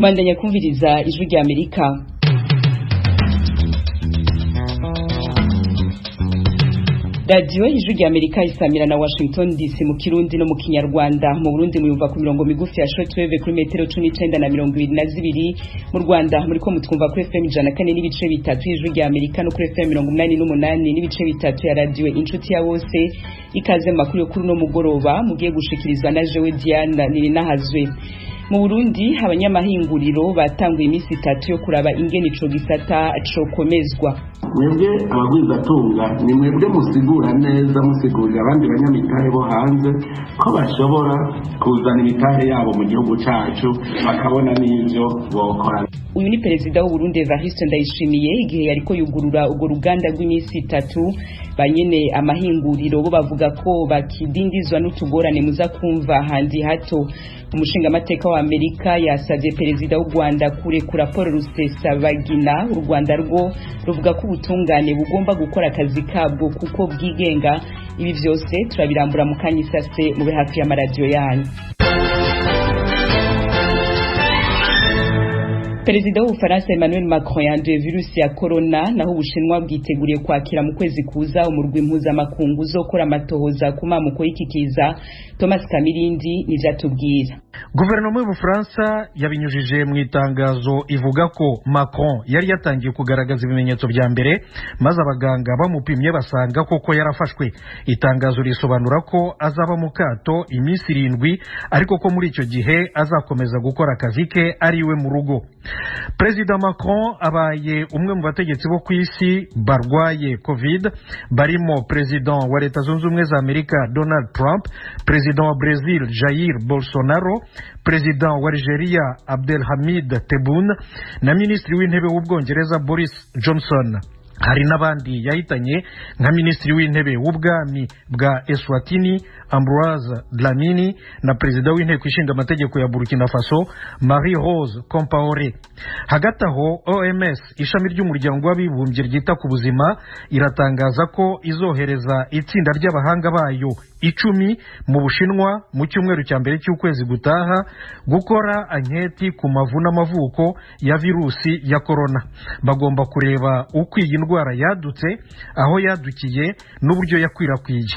Mandanya kumviriza ijwi rya Amerika. Radio ijwi rya Amerika isamira na Washington DC mu Kirundi no mu Kinyarwanda. Mu Burundi muyumva ku mirongo migufi ya shortwave kuri metero 19 na 22. Mu Rwanda muri ko mutwumva kuri FM 104 n'ibice bitatu ijwi rya Amerika no kuri FM 88 n'ibice bitatu ya radio Inshuti ya Bose. Ikaze makuru yo kuri no mugoroba mugiye gushikirizwa na Jewe Diana Nirinahazwe. Mu Burundi abanyamahinguriro batanguye imisi 3 yo kuraba ingene ico gisata cokomezwa. Mwebwe abagwizatunga ni mwebwe musigura neza musigurira abandi banyamitahe bo hanze ko bashobora kuzana imitahe yabo mu gihugu cacu bakabona n'ivyo bokora. Uyu ni perezida w'u Burundi Evariste Ndayishimiye igihe yariko yugurura urwo ruganda rw'imisi 3. Banyene amahinguriro bo bavuga ko bakidindizwa n'utugorane muza kumva handi hato. Umushinga amateka wa Amerika yasavye perezida w'u Rwanda kurekura Paul Rusesabagina. U Rwanda rwo ruvuga ko ubutungane bugomba gukora akazi kabwo kuko bwigenga. Ibi vyose turabirambura mu kanyisase mu hafi ya radio yanyu. Perezida w'Ufaransa Emmanuel Macron yanduye virusi ya corona naho Ubushinwa bwiteguriye kwakira mu kwezi kuza umurwi mpuzamakungu uzokora amatohoza ku mamuko y'ikikiza. Thomas Kamirindi nivyatubwira. Guverinoma y'Ubufaransa yabinyujije mu itangazo ivuga ko Macron yari yatangiye kugaragaza ibimenyetso bya mbere maze abaganga bamupimye basanga koko yarafashwe. Itangazo risobanura ko azaba mu kato iminsi 7 ariko ko muri icyo gihe azakomeza gukora akazi ke ariwe mu rugo. Perezida Macron abaye umwe mu bategetsi bo ku isi barwaye COVID, barimo Perezida wa Leta Zunze Ubumwe za Amerika Donald Trump, Perezida wa Brazil Jair Bolsonaro, Perezida wa Algeria Abdelhamid Tebboune na Minisitiri w'Intebe w'Ubwongereza Boris Johnson. Hari n'abandi yahitanye nka Minisitiri w'Intebe w'Ubwami bwa Eswatini Ambroise Dlamini na Perezida w'Inteko Ishinga Amategeko ya Burkina Faso Marie-Rose Compaoré. Hagati aho OMS ishami ry'umuryango w'abibumbye ryita ku buzima iratangaza ko izohereza itsinda ry'abahanga bayo 10 mu Bushinwa mu cyumweru cya mbere cy'ukwezi gutaha gukora anketi ku mavu n'amavuko ya virusi ya corona. Bagomba kureba uko iyi ndwara yadutse, aho yadukiye n'uburyo yakwirakwiye.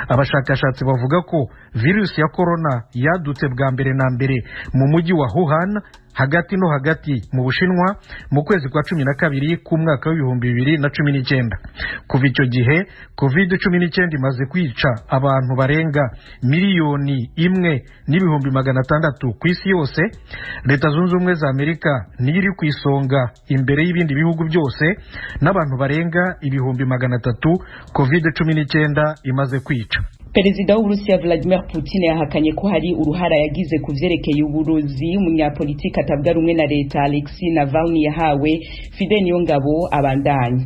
Abashakashatsi bavuga ko virusi ya corona yadutse bwa mbere na mbere mu mujyi wa Wuhan hagati mu Bushinwa mu kwezi kwa 12 ku mwaka wa 2019. Kuva icyo gihe COVID-19 imaze kwica abantu barenga 1,600,000 ku isi yose. Leta Zunze Ubumwe za Amerika niyo iri ku isonga imbere y'ibindi bihugu byose n'abantu barenga 300,000 COVID-19 imaze kwica. Perezida w'Uburusiya Vladimir Putin yahakanye ko hari uruhara yagize ku vyerekeye uburozi umunyapolitiki atavuga rumwe na leta Alexei Navalny yahawe. Fidel Niyongabo abandanya.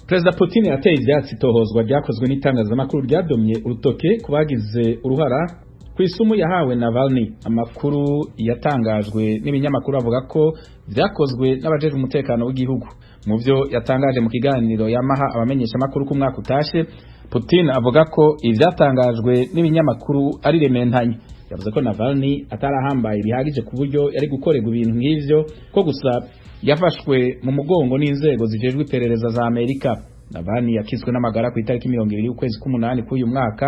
Perezida Putin yateye ivyatsi tohozwa ryakozwe n'itangazamakuru ryadomye urutoke kubagize uruhara kw'isumu yahawe Navalny. Amakuru yatangajwe n'ibinyamakuru avuga ko vyakozwe n'abajejwe umutekano w'igihugu. Mu vyo yatangaje mu kiganiro yamaha abamenyesha makuru ku mwaka utashe, Putin avuga ko ivyatangajwe n'ibinyamakuru ari rementanye. Yavuze ko Navalny atarahambaye bihagije ku buryo yari gukorerwa ibintu nk'ivyo, ko gusa yafashwe mu mugongo n'inzego zijejwe iperereza za Amerika. Navalny yakizwe n'amagara ku itariki 20 y'ukwezi k'umunani k'uyu mwaka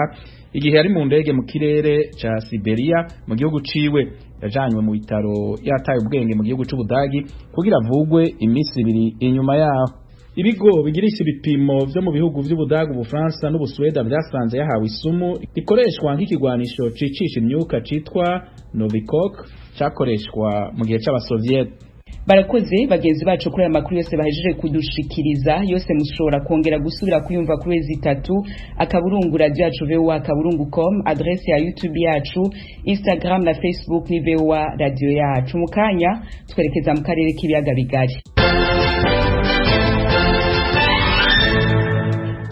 igihe yari mu ndege mu kirere ca Siberia mu gihugu ciwe. Yajanywe mu bitaro yataye ubwenge mu gihugu c'Ubudagi kugira avugwe imisi 2 inyuma yaho. Ibigo bigirisha ibipimo vyo mu bihugu vy'Ubudagi, Ubufaransa n'Ubusweda vyasanze yahawe isumu ikoreshwa nk'ikigwanisho cicisha imyuka citwa Novichok cakoreshwa mu gihe c'Abasoviet. Barakoze bagenzi bacu kuri amakuru yose bahejeje kudushikiriza. Yose mushobora kongera gusubira kuyumva kuri wezi 3 akaburungu radio yacu VOA@kaburungu.com, adresse ya YouTube yacu, Instagram na Facebook ni VOA radio yacu. Mukanya twerekeza mu karere k'ibiyaga bigari.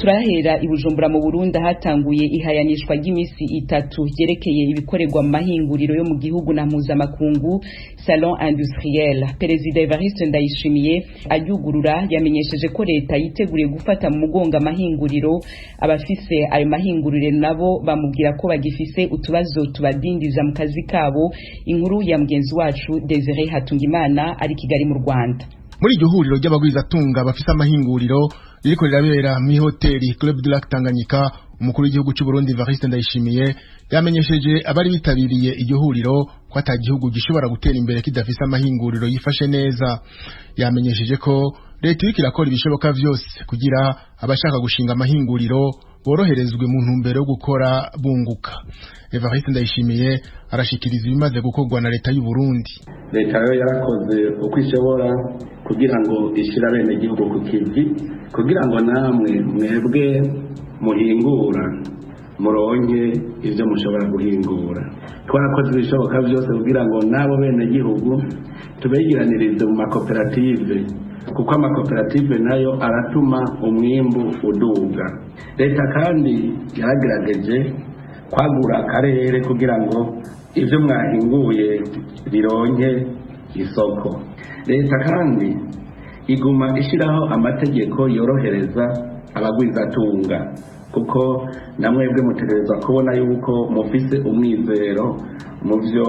turahera i Bujumbura mu Burundi hatanguye ihayanishwa ry'imisi 3 ryerekeye ibikorerwa mu mahinguriro yo mu gihugu na mpuzamakungu Salon Industriel. Perezida Evariste Ndayishimiye ayugurura yamenyesheje ko leta yiteguriye gufata mu mugongo amahinguriro, abafise ayo mahinguriro nabo bamubwira ko bagifise utubazo tubadindiza mu kazi kabo. Inkuru ya mugenzi wacu Desire Hatungimana ari Kigali mu Rwanda. Muri iryo huriro ry'abagwizatunga bafise amahinguriro ririko rirabera mu hoteli Club de Lac Tanganyika, umukuru w'igihugu cy'u Burundi Evariste Ndayishimiye yamenyesheje abari bitabiriye iryo huriro ko ata gihugu gishobora gutera imbere kidafise amahinguriro yifashe neza. Yamenyesheje ko leta iriko irakora ibishoboka vyose kugira abashaka gushinga amahinguriro boroherezwe mu ntumbero yo gukora bunguka. Evariste Ndayishimiye arashikiriza ibimaze gukorwa na leta y'u Burundi. Leta yo yarakoze uko ishobora kugira ngo ishira bene igihugu ku kivi, kugira ngo namwe mwebwe muhingura muronke ivyo mushobora guhingura. Twarakoze ibishoboka byose kugira ngo nabo bene igihugu tubegiranirize mu makoperative, kuko amakoperative nayo aratuma umwimbu uduga. Leta kandi yaragerageje kwagura akarere kugira ngo ivyo mwahinguye bironke isoko. Leta kandi iguma ishiraho amategeko yorohereza abagwizatunga, kuko namwebwe mutegerezwa kubona yuko mufise umwizero mu vyo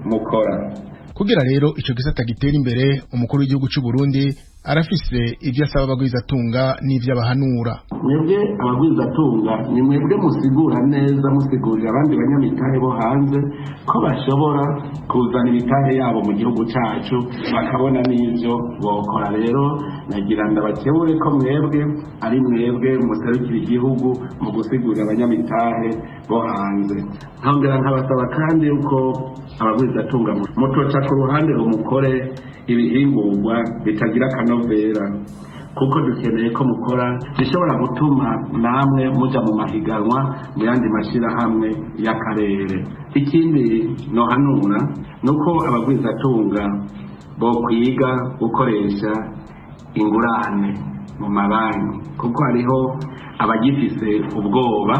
mukora. Kugira rero ico gisata gitera imbere, umukuru w'igihugu cy'u Burundi arafise ivyo asaba abagwizatunga n'ivyo abahanura. Mwebwe abagwizatunga ni mwebwe musigura neza, musigurira abandi banyamitahe bo hanze ko bashobora kuzana imitahe yabo mu gihugu cacu bakabona n'ivyo bokora. Rero nagira ndabakebure ko mwebwe ari mwebwe muserukira igihugu mu gusigurira abanyamitahe bo hanze. Nkongera nkabasaba kandi yuko abagwizatunga mutoca ku ruhande rumukore ibihingurwa bitagira kanovera, kuko dukeneye ko mukora bishobora gutuma namwe muja mu mahiganwa mu yandi mashirahamwe y'akarere. Ikindi nohanura nuko abagwizatunga bo kwiga gukoresha ingurane mu mabanki, kuko hariho abagifise ubwoba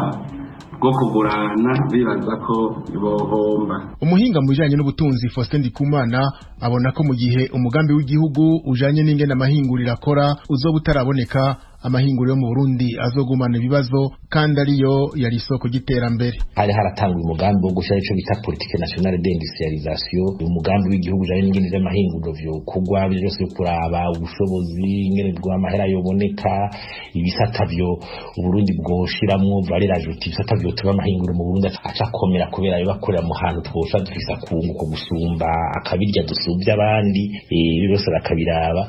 bwo kugurana bibaza ko bohomba. Umuhinga mu bijanye n'ubutunzi Faustin Ndikumana abona ko mu gihe umugambi w'igihugu ujanye n'ingene amahinguriro akora uzoba utaraboneka, amahinguriro yo mu Burundi azogumana ibibazo kandi ariyo yari isoko giterambere. Hari haratangwa umugambi wo gushira ico bita politique nationale d'industrialisation, umugambi w'igihugu ujanye n'ingene z'amahinguriro vyo kugwa byose kuraba ubushobozi, ingene bw'amahera yoboneka, ibisata vyo Uburundi bwoshiramwo valeur ajoutée, ibisata vyo tuba amahinguriro mu Burundi acakomera kubera yo bakorera mu hantu twosha dufisa kunguko gusumba akabirya dusubya abandi, byose bakabiraba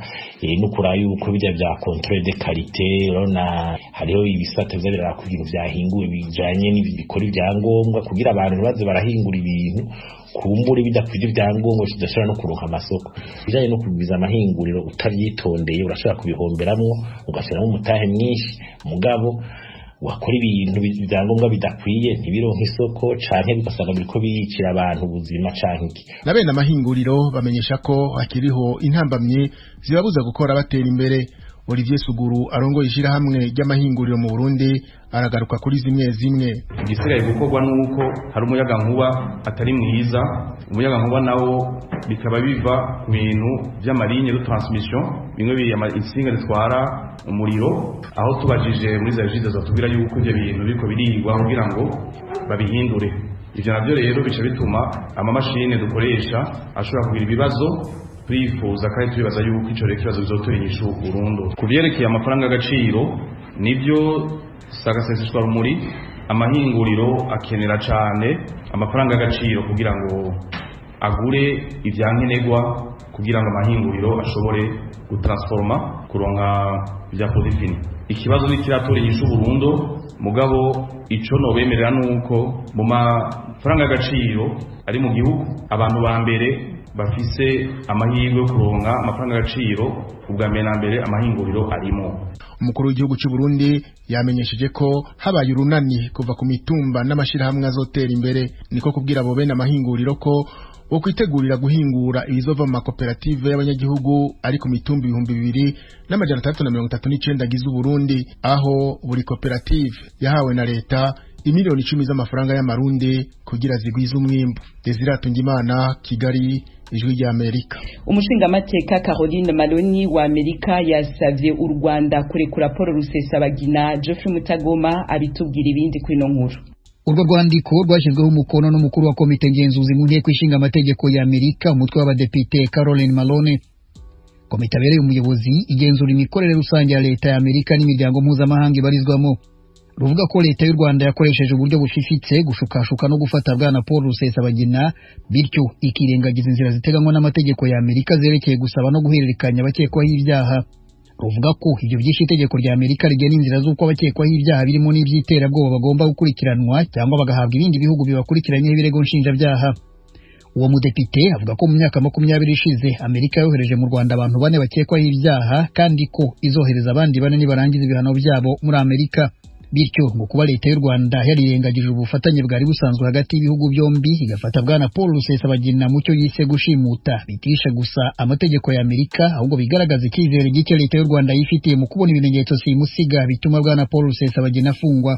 no kuraba yuko bijya bya contrôle de qualité. Rona hariho ibisata vyabira kugira vyahinguwe bijanye n'ibikora ibyangombwa kugira abantu baze barahingura ibintu kumbure bidakwije ibyangombwa kidashobora no kuronka amasoko. Bijanye no kubiza amahinguriro utavyitondeye urashobora kubihomberamwo ugashyiramo umutahe mwinshi, mugabo wakora ibintu ibyangombwa bidakwiye ntibironka isoko canke bigasanga biriko biyicira abantu ubuzima canke. Nabene amahinguriro bamenyesha ko hakiriho intambamye zibabuza gukora batera imbere. Olivier Suguru arongoye ishirahamwe ry'amahinguriro mu Burundi aragaruka kuri zimwe. Igisigaye gukorwa nuko hari umuyaga nkuba atari mwiza, umuyaga nkuba nawo bikaba biva ku bintu by'amarinye de transmission, bimwe biyama insinga zitwara umuriro, aho tubajije muri za jize zatubwira yuko ibyo bintu biriko birigwa kugira ngo babihindure. Ivyo navyo rero bica bituma amamashine dukoresha ashobora kugira ibibazo twifuza kandi tubibaza yuko ico rero kibazo bizotora inyishu burundu. Kuvyerekeye amafaranga agaciro nivyo sagaseseshwa rumuri, amahinguriro akenera cane amafaranga agaciro kugira ngo agure ivyankenerwa kugira ngo amahinguriro ashobore gutransforma kuronka vya produit fini. Ikibazo ni kiratora inyishu burundu, mugabo ico nobemerera nuko mu mafaranga agaciro ari mu gihugu abantu ba mbere bafise amahirwe yo kuronka amafaranga agaciro ubwa mbere na mbere amahinguriro arimo. Umukuru w'igihugu cy'u Burundi yamenyesheje ko habaye urunani kuva ku mitumba n'amashirahamwe azotera imbere, niko kubwira abo bene amahinguriro ko wo kwitegurira guhingura ibizova mu makoperative y'abanyagihugu ari ku mitumba 2339 agize Burundi, aho buri koperative yahawe na leta imiliyoni 10 z'amafaranga y'amarundi kugira zigwize umwimbu. Desire Tungimana, Kigali, Ijwi rya Amerika. Umushingamateka Caroline Maloni wa Amerika yasavye u Rwanda kurekura Paul Rusesabagina. Geoffrey Mutagoma abitubwira ibindi kuri no nkuru. Urwo rwandiko rwashyizweho umukono n'umukuru wa komite ngenzuzi mu nteko ishinga amategeko ya Amerika, umutwe w'abadepite Caroline Maloni. Komite abereye umuyobozi igenzura imikorere rusange ya leta ya Amerika n'imiryango mpuzamahanga ibarizwamo. Ruvuga ko leta y'u Rwanda yakoresheje uburyo bushifitse gushukashuka no gufata bwana Paul Rusesabagina, bityo ikirengagiza inzira ziteganywa n'amategeko ya Amerika zerekeye gusaba no guhererekanya abakekwaho ibyaha. Ruvuga ko ibyo byinshi itegeko rya Amerika rigena inzira z'uko abakekwaho ibyaha birimo n'iby'iterabwoba bagomba gukurikiranwa cyangwa bagahabwa ibindi bihugu bibakurikiranyeho ibirego nshinjabyaha. Uwo mudepite avuga ko mu myaka 20 ishize Amerika yohereje mu Rwanda abantu 4 bakekwaho ibyaha, kandi ko izohereza abandi 4 nibarangiza ibihano byabo muri Amerika. Bityo ngo kuba leta y'u Rwanda yarirengagije ubufatanye bwari busanzwe hagati y'ibihugu byombi igafata bwana Paul Rusesabagina mu cyo yise gushimuta, bitisha gusa amategeko ya Amerika, ahubwo bigaragaza icyizere gike leta y'u Rwanda yifitiye mu kubona ibimenyetso simusiga bituma bwana Paul Rusesabagina afungwa.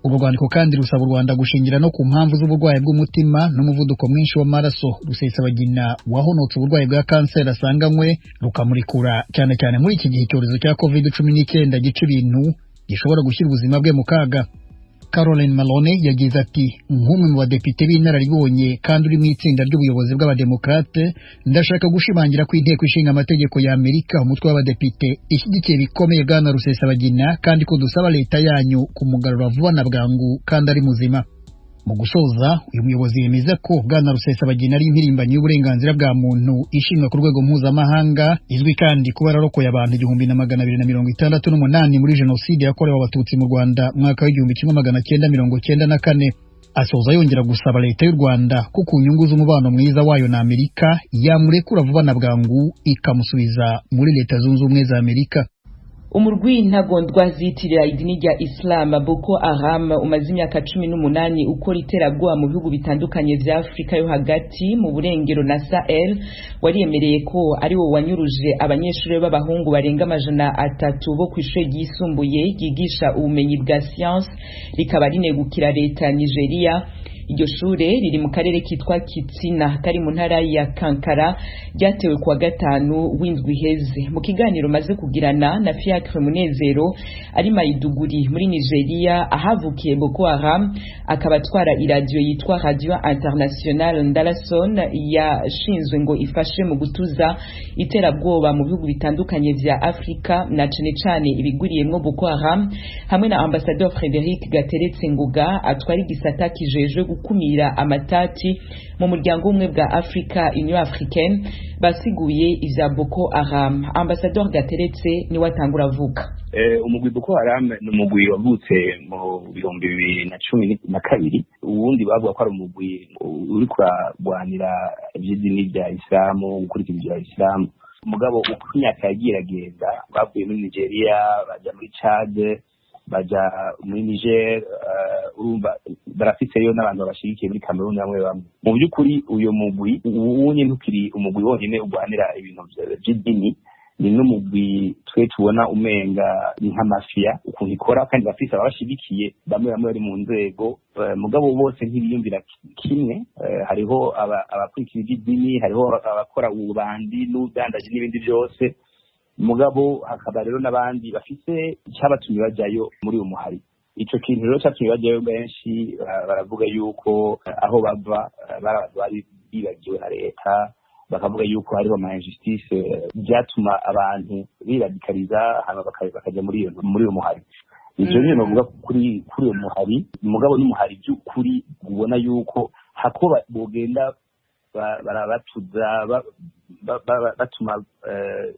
Urwo rwandiko kandi rusaba u Rwanda gushingira no ku mpamvu z'uburwayi bw'umutima n'umuvuduko mwinshi w'amaraso Rusesabagina wahonotse uburwayi bwa kanseri asanganywe, rukamurikura cyane cyane muri iki gihe icyorezo cya COVID-19 gica ibintu gishobora gushyira ubuzima bwe mu kaga. Caroline Malone yagize ati, nk'umwe mu badepite b'inararibonye kandi uri mu itsinda ry'ubuyobozi bw'abademokrate, ndashaka gushimangira ko inteko ishinga amategeko ya Amerika, umutwe w'abadepite, ishyigikiye bikomeye bwana Rusesabagina, kandi ko dusaba leta yanyu kumugarura vuba na bwangu kandi ari muzima. Mu gusoza, uyu muyobozi yemeza ko bwana Rusesabagina ari impirimbanyi y'uburenganzira bwa muntu ishimwa ku rwego mpuzamahanga, izwi kandi kuba yararokoye abantu 1268 muri jenoside yakorewe abatutsi mu Rwanda mwaka w'1994. Asoza yongera gusaba leta y'u Rwanda ko ku nyungu z'umubano mwiza wayo na Amerika yamurekura vuba na bwangu ikamusubiza muri Leta Zunze Ubumwe za Amerika. Umurwi ntagondwa zitirira idini rya Islam Boko Haram umaze imyaka 18 ukora iterabwoba mu bihugu bitandukanye vya Afrika yo hagati mu burengero na Sahel, wariyemereye ko ari wo wanyuruje abanyeshuri b'abahungu barenga 300 bo kw'ishure ryisumbuye ryigisha ubumenyi bwa science rikaba rinegukira leta ya Nigeria. Iryo shure riri mu karere kitwa Kitsina kari mu ntara ya Kankara, ryatewe kuwa 5 w'indwi heze. Mu kiganiro maze kugirana na Fiacre Munezero ari Maiduguri muri Nigeria ahavukiye Boko Haram, akaba atwara iradio yitwa Radio International Ndalason yashinzwe ngo ifashe mu gutuza iterabwoba mu bihugu bitandukanye vya Afrika na cane ibiguriyemwo Boko Haram, hamwe na Ambassadeur Frederic Gateretse Nguga atwara igisata kijejwe gukumira amatati mu muryango umwe bwa Afrika, Union Africaine, basiguye ivya Boko Haram. Ambassadeur Gateretse ni watangura avuga. Umugwi Boko Haram ni umugwi wavutse mu 2012, ubundi bavuga ko ari umugwi uri kuragwanira iby'idini rya Islamu, gukurikira ibya Islamu. Umugabo uko imyaka yagiye agenda, bavuye muri Nigeria baja muri Chad, baja muri Niger, urumva barafiteyo n'abantu babashigikiye muri Cameroon bamwe bamwe. Mu by'ukuri uyo mugwi uwunye ntukiri umugwi wonyine ugwanira ibintu by'idini, ni n'umugwi twe tubona umenga nk'amafia ukuntu ikora, kandi bafise abashigikiye bamwe bari mu nzego, mugabo bose ntibiyumvira kimwe. Hariho abakurikira iby'idini, hariho abakora ububandi n'ubudandaji n'ibindi byose, mugabo hakaba rero n'abandi bafise cyabatumye bajyayo muri uwo muhari. Ico kintu rero cyatumye bajyayo benshi baravuga yuko aho bava bari bibagiwe na leta, bakavuga yuko hariho ama injustice byatuma abantu biradikaliza hama bakaja muri uwo muhari. Ivyo rero novuga kuri uwo muhari, mugabo n'umuhari by'ukuri ubona yuko hakoba bogenda barabatuza batuma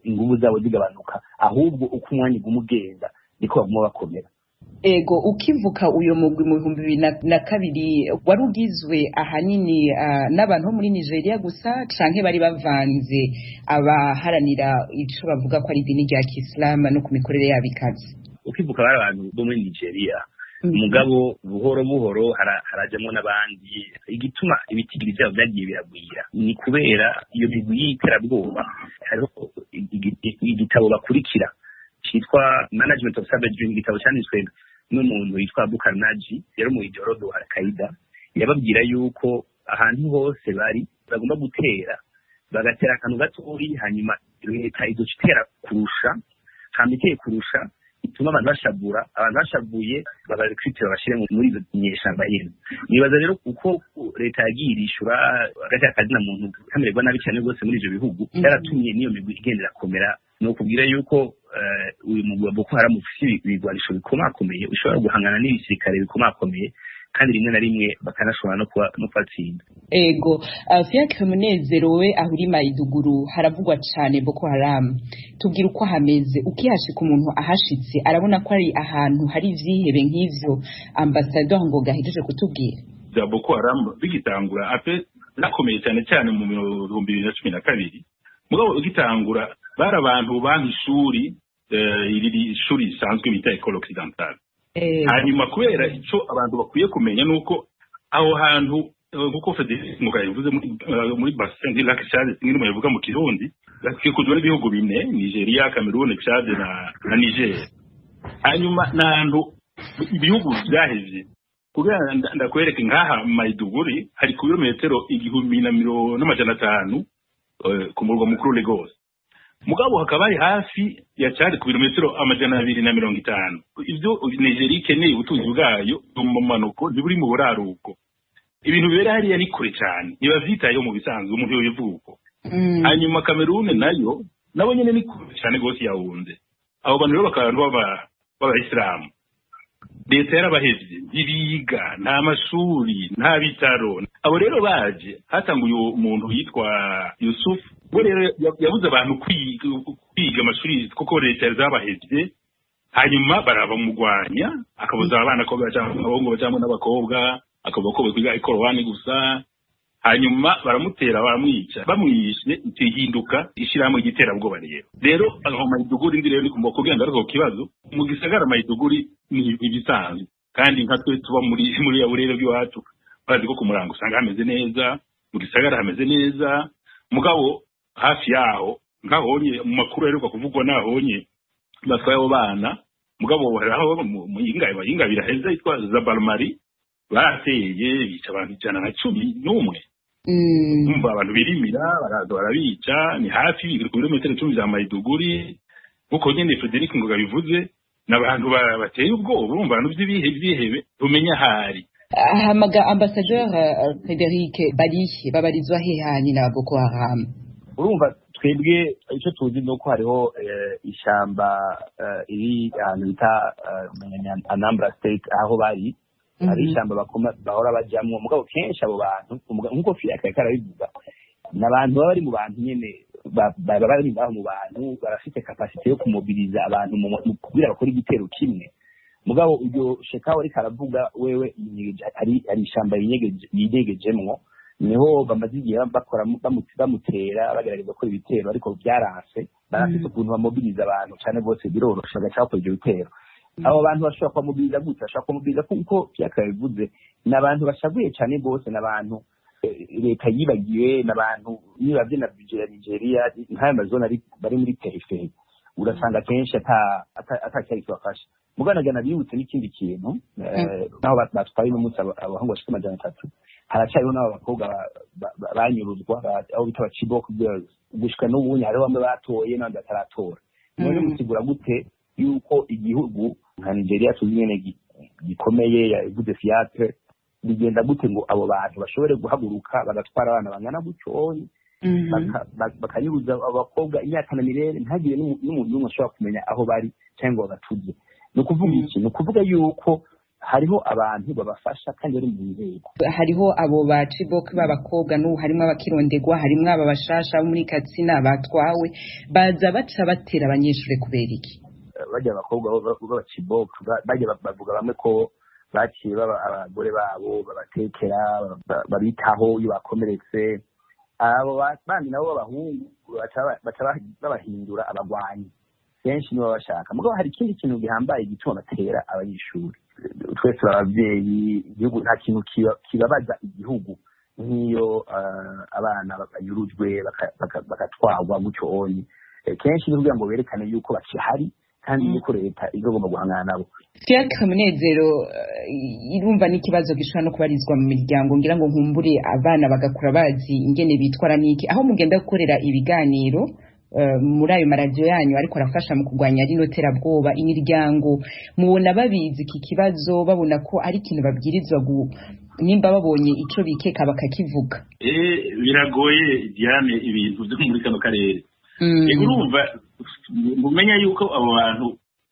ingubu zabo zigabanuka, ahubwo uko umwanya ugumugenda niko baguma bakomera. Ego, ukivuka uyo mugwi mu 2002 wari ugizwe ahanini n'abantu muri Nigeria gusa canke bari bavanze abaharanira ico bavuga ko ari idini rya Islam no ku mikorere yabo ikaze? Ukivuka bari abantu bo muri Nigeria, mugabo buhoro buhoro harajamwo n'abandi. Igituma ibitigiri byabo byagiye biragwira ni kubera iyo migwi y'iterabwoba. Hariho igitabo bakurikira cyitwa Management of Savagery, igitabo cyanditswe n'umuntu witwa Abu Karnaji, yari mu ideologue wa Al-Qaeda. Yababwira yuko ahantu hose bari bagomba gutera, bagatera akantu gatoyi, hanyuma leta izocitera kurusha, iteye kurusha, ituma abantu bashavuye babarekrutira bashire muri izo nyeshamba yene. Nibaza rero uko leta yagiye irishura hagati y'akazi na muntu kamererwa nabi cyane rwose muri ivyo bihugu, yaratumye niyo migwi igendera komera. No kubwira yuko uyu mugwi wa Boko Haram ufite ibigwanisho bikomakomeye, ushobora guhangana n'ibisirikare bikomakomeye, kandi rimwe na rimwe bakanashobora no kubatsinda. Ego Fiacre Munezero, we ahuri Maiduguri haravugwa cyane Boko Haram. Tubwira uko hameze, ukihashika umuntu ahashitse arabona ko ari ahantu hari ivyihebe nk'ivyo Ambassador Ngoga ahejeje kutubwira. Ya Boko Haram bigitangura ape nakomeye cyane mu 2012. Mugabo ugitangura bara abantu ishuri iri shuri risanzwe bita École Occidentale. Hanyuma kubera ico abantu bakwiye kumenya nuko aho hantu nkuko Federico mukayivuze muri bassin de Lac Chad, ngine muyavuga mu Kirundi, kikujwe n'ibihugu bine: Nigeria, Cameroon, Chad na Niger. Hanyuma nantu ibihugu byaheze kugira ndakwereka ngaha Maiduguri hari kilometero 1500 ku murwa mukuru Lagos. Mugabo hakaba ari hafi ya Chad ku birometero 250. Ivyo Nigeria ikeneye ubutunzi bwayo mu manuko ntiburi mu buraruko. Ibintu bibera hariya ni kure cyane, ntibavyitayeho mu bisanzwe umuntu yobivuko. Hanyuma Cameroon nayo nabo nyene ni kure cyane gose yahunze. Abo bantu rero bakaba b'Abayisilamu. Leta yarabahevye, ibiga, nta mashuri, nta bitaro. Abo rero baje hatanguye umuntu yitwa Yusuf, we rero yabuze abantu kwiga amashuri kuko leta yazabahevye. Hanyuma barabamugwanya, akabuza abana ko abahungu bajamwe n'abakobwa, akavuga ko biga ikorowani gusa. Hanyuma baramutera, baramwica, bamwishe itihinduka ishiramwe igiterabwoba rero aho Maiduguri ndi rero ni kumva kugira ngo ariko kibazo mu gisagara Maiduguri ni ibisanzwe, kandi nka twe tuba muri ya burere bw'iwacu bazi ko kumurango usanga hameze neza, mu gisagara hameze neza. Mugabo hafi yaho nkabonye mu makuru rero kuvugwa nahonye batwaye abo bana, mugabo aho mu yinga biraheza yitwa Zabalmari bateye bica abantu 111. Umva abantu birimira barabica, ni hafi ku kilometero 10 za Maiduguri. Uko nyene Federico Ngoga bivuze, n'abantu bateye ubwoba, urumva abantu by'ibihebe tumenya hari. Hamaga Ambassadeur Frederic babarizwa hehanye na Boko Haram. Urumva twebwe icyo tuzi nuko hariho ishamba iri ahantu bita Anambra State, aho bari ari ishamba bahora bajamwo. Mugabo kenshi abo bantu nkuko Fiacre karabivuga, n'abantu bari mu bantu nyene bari mu bantu barafite capacity yo kumobiliza abantu mu kugira bakora igitero kimwe. Mugabo ubyo Shekau ari karavuga wewe ari ishamba yidegejemwo, niho bamaze igihe bakora bamutera bagerageza gukora ibitero, ariko byaranse. Barafite ukuntu bamobiliza abantu cyane bose birorosha gacako ibyo bitero. Abo bantu bashobora kwamobiliza gute? Bashobora kwamobiliza kuko Fiacre bivuze n'abantu bashavuye cyane bose, n'abantu leta yibagiwe, n'abantu nibavye na budget ya Nigeria nk'aya mazone bari muri peripherie, urasanga kenshi atacyari kibafasha. Muganagana bibutse n'ikindi kintu, naho batwaye n'umunsi abahungu bashika 300, haracyariho n'abo bakobwa banyuruzwa aho bita Chibok girls. Gushika n'ubunya hariho bamwe batoye n'abandi bataratora. None musigura gute yuko igihugu nka Nigeria tunyene gikomeye yavuze Fiacre bigenda gute ngo abo bantu bashobore guhaguruka bagatwara abana bangana gutyo, bakanyuruza abakobwa imyaka na mirere, ntagire n'umuntu n'umwe ashobora kumenya aho bari cyangwa bagatuje? No kuvuga iki? No kuvuga yuko hariho abantu babafasha kandi ari mu nzego. Hariho abo ba Chibok b'abakobwa, n'ubu harimo abakirondegwa, harimo aba bashasha muri Katsina batwawe, baza baca batera abanyeshuri kubera iki? Bajya abakobwa b'aba Chibok bajya bavuga bamwe ko baciye abagore babo babatekera, babitaho iyo bakomeretse. Abo bandi nabo b'abahungu baca babahindura abagwanyi, kenshi nibo bashaka. Mugabo hari ikindi kintu gihambaye gituma batera abanyeshuri. twese ababyeyi igihugu nta kintu kibabaza igihugu nk'iyo abana banyurujwe bagatwarwa gutyo onye kenshi ni kugira ngo berekane yuko bakihari kandi yuko leta igomba guhangana nabo. Fiacre Munezero, irumva n'ikibazo gishobora no kubarizwa mu miryango ngira ngo nkumbure abana bagakura bazi ingene bitwara niki aho mugenda gukorera ibiganiro muri ayo maradiyo yanyu ariko arafasha mu kurwanya rino terabwoba, imiryango mubona babizi iki kibazo, babona ko ari ikintu babwirizwa nimba babonye ico bikeka bakakivuga? Biragoye Diane ibintu byo muri kano karere. Urumva mumenya yuko abo bantu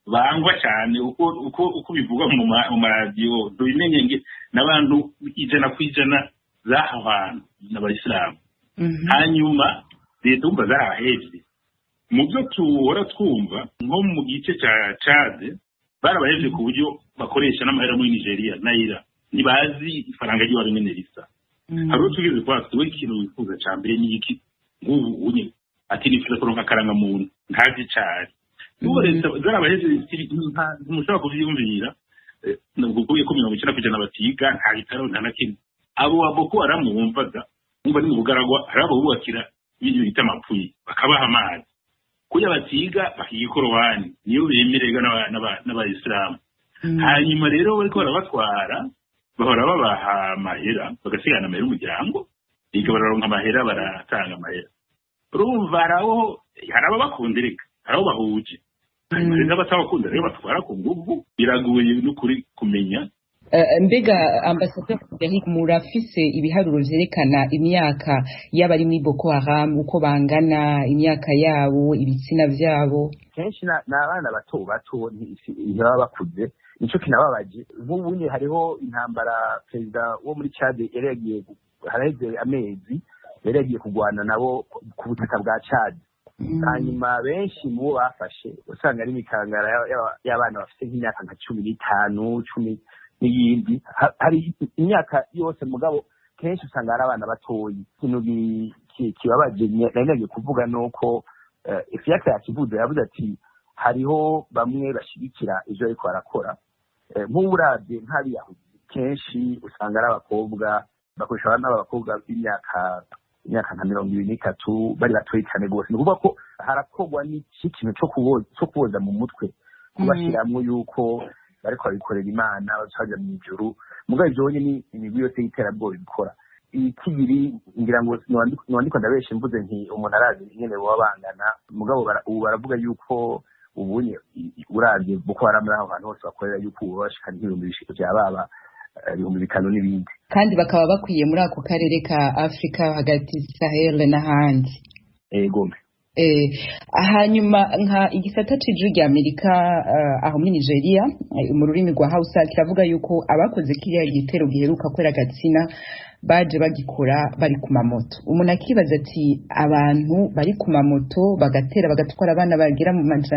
bangwa cyane uko bivugwa mu maradiyo dubimenye nge n'abantu 100% zaho bantu n'abayisilamu. Hanyuma leta umva zarahevye mu byo tuhora twumva nko mu gice cya Chad barabahevye ku buryo bakoresha n'amahera muri Nigeria naira ntibazi ifaranga ry'uwari nyene risa. Hariho tugeze kwa tuwe ikintu wifuza cya mbere ni iki ngubu unye ati nifuza kuronka karanga muntu ntazi cyane n'uwo leta zarabaheze ntimushobora kuvyiyumvira nubwo kuye ko 90% batiga nta bitaro nta nakimwe abo Boko Haram bumvaga umva ni mu bugaragwa harabo bubakira ibintu bita amapfuyi bakabaha amazi kuya batiga bakiyikorowani niyo bemererwa n'abayisilamu. Hanyuma rero bariko barabatwara bahora babaha amahera bagasigana amahera umuryango bararonka amahera baratanga amahera. Urumva harabo bakundirika harabo bahuje hanyuma rero batabakunda rero batwara ku nguvu biragoye n'ukuri kumenya. Mbega Ambassadeur Frederic murafise ibiharuro vyerekana imyaka y'abari muri Boko Haram uko bangana, imyaka yabo, ibitsina vyabo? Kenshi n'abana bato ntibaba bakuze, nico kinababaje. Nk'ubunye hariho intambara perezida wo muri Chad yaragiye haraheze amezi yaragiye kugwana nabo ku butaka bwa Chad. Hanyuma benshi mu bo bafashe usanga ari imikangara y'abana bafite nk'imyaka nka 15 10 n'iyindi hari imyaka yose mugabo kenshi usanga ari abana batoyi. Ikintu kibabaje nagiye kuvuga nuko Fiacre yakivuze yavuze ati hariho bamwe bashigikira ivyo ariko barakora nk'uburavye nk'abiyahudi kenshi usanga ari abakobwa bakoresha abana b'abakobwa b'imyaka nka 23 bari batoyi cyane gose. Ni ukuvuga ko harakorwa n'ikintu cyo kuboza mu mutwe kubashiramwo yuko bariko babikorera Imana bacaja mu ijuru mugabo ivyo ni imigwi yose y'iterabwoba bikora. Ikibiri ngira ngo nwandiko ndabeshe mvuze nti umuntu arazi nyene bo bangana mugabo baravuga yuko ubunye uravye Boko Haram aho hantu hose bakorera yuko bashika n'ibihumbi bishika bya baba 500 n'ibindi kandi bakaba bakwiye muri ako karere ka Afrika hagati Sahel n'ahandi. Gome hanyuma nka igisata c'ijwi rya Amerika aho muri Nigeria mu rurimi rwa Hausa kiravuga yuko abakoze kiriya gitero giheruka kwera Gatsina baje bagikora bari ku mamoto. Umuntu akibaza ati abantu bari ku mamoto bagatera bagatwara abana bagira mu